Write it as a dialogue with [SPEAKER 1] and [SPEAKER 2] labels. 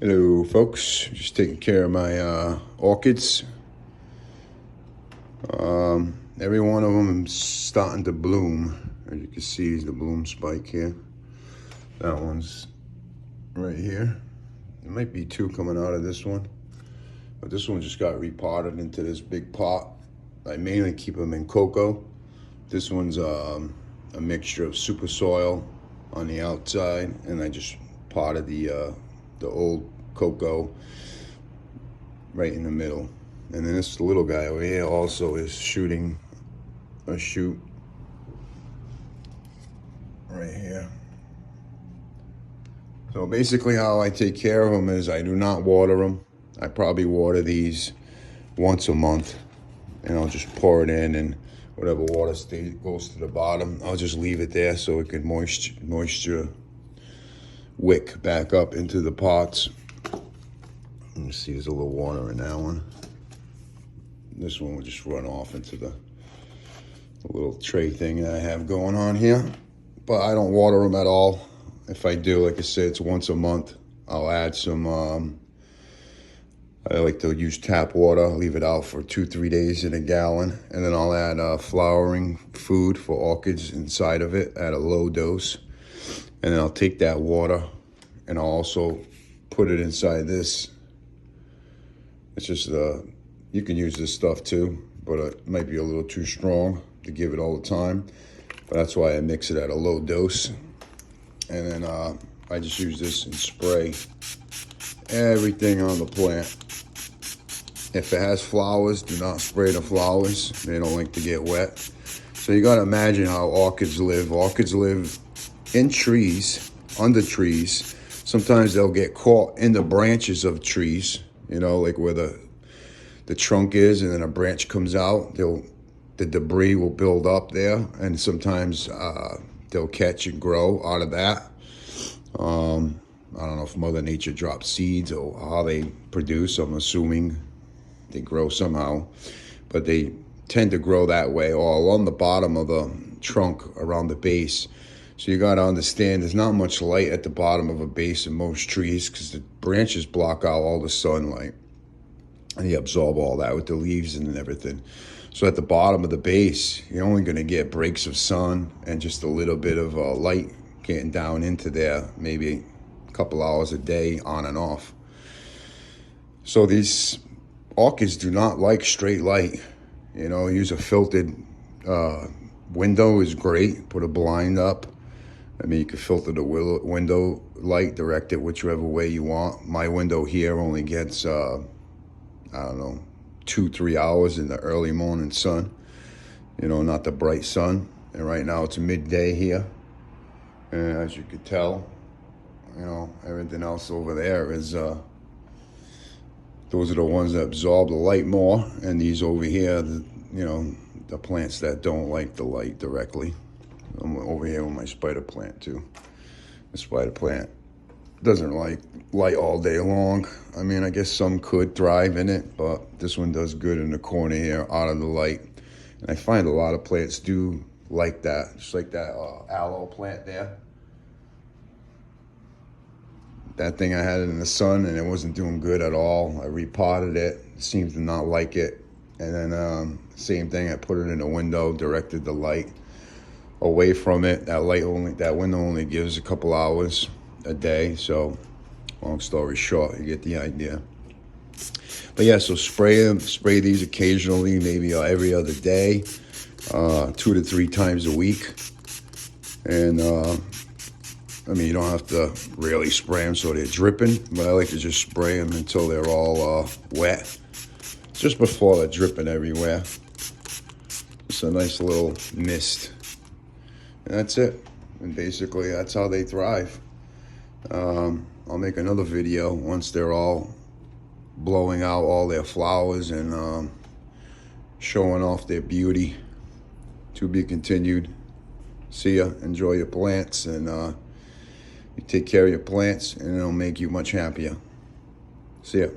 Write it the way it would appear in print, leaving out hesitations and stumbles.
[SPEAKER 1] Hello folks, just taking care of my orchids. Every one of them is starting to bloom. As you can see, is the bloom spike here. That one's right here. There might be two coming out of this one, but this one just got repotted into this big pot. I mainly keep them in cocoa. This one's a mixture of super soil on the outside, and I just potted the old cocoa right in the middle. And then this little guy over here also is shooting a shoot right here. So basically how I take care of them is I do not water them. I probably water these once a month, and I'll just pour it in, and whatever water goes to the bottom, I'll just leave it there so it can moisture wick back up into the pots. You see there's a little water in that one. This one will just run off into the little tray thing that I have going on here. But I don't water them at all. If I do, like I said, it's once a month. I'll add some, I like to use tap water, leave it out for 2-3 days in a gallon. And then I'll add flowering food for orchids inside of it at a low dose. And then I'll take that water and I'll also put it inside this. It's just, you can use this stuff too, but it might be a little too strong to give it all the time. But that's why I mix it at a low dose. And then I just use this and spray everything on the plant. If it has flowers, do not spray the flowers. They don't like to get wet. So you gotta imagine how orchids live. Orchids live in trees, under trees. Sometimes they'll get caught in the branches of trees, you know, like where the trunk is, and then a branch comes out. The debris will build up there, and sometimes they'll catch and grow out of that. I don't know if Mother Nature drops seeds or how they produce. I'm assuming they grow somehow, but they tend to grow that way, or along the bottom of the trunk around the base. So you got to understand there's not much light at the bottom of a base in most trees because the branches block out all the sunlight, and you absorb all that with the leaves and everything. So at the bottom of the base, you're only going to get breaks of sun and just a little bit of light getting down into there, maybe a couple hours a day on and off. So these orchids do not like straight light. You know, use a filtered window is great. Put a blind up. I mean, you can filter the window light, direct it whichever way you want. My window here only gets, I don't know, 2-3 hours in the early morning sun. You know, not the bright sun. And right now it's midday here. And as you could tell, you know, everything else over there is, those are the ones that absorb the light more. And these over here, you know, the plants that don't like the light directly. I'm over here with my spider plant too. The spider plant doesn't like light all day long. I mean, I guess some could thrive in it, but this one does good in the corner here, out of the light. And I find a lot of plants do like that, just like that aloe plant there. That thing I had it in the sun and it wasn't doing good at all. I repotted it, seems to not like it. And then same thing, I put it in the window, directed the light away from it. That window only gives a couple hours a day. So long story short, you get the idea. But yeah, so spray these occasionally, maybe every other day, 2 to 3 times a week. And I mean, you don't have to really spray them so they're dripping, but I like to just spray them until they're all wet, just before they're dripping everywhere. It's a nice little mist. And that's it. And basically, that's how they thrive. I'll make another video once they're all blowing out all their flowers and showing off their beauty. To be continued. See ya. Enjoy your plants, and you take care of your plants, and it'll make you much happier. See ya.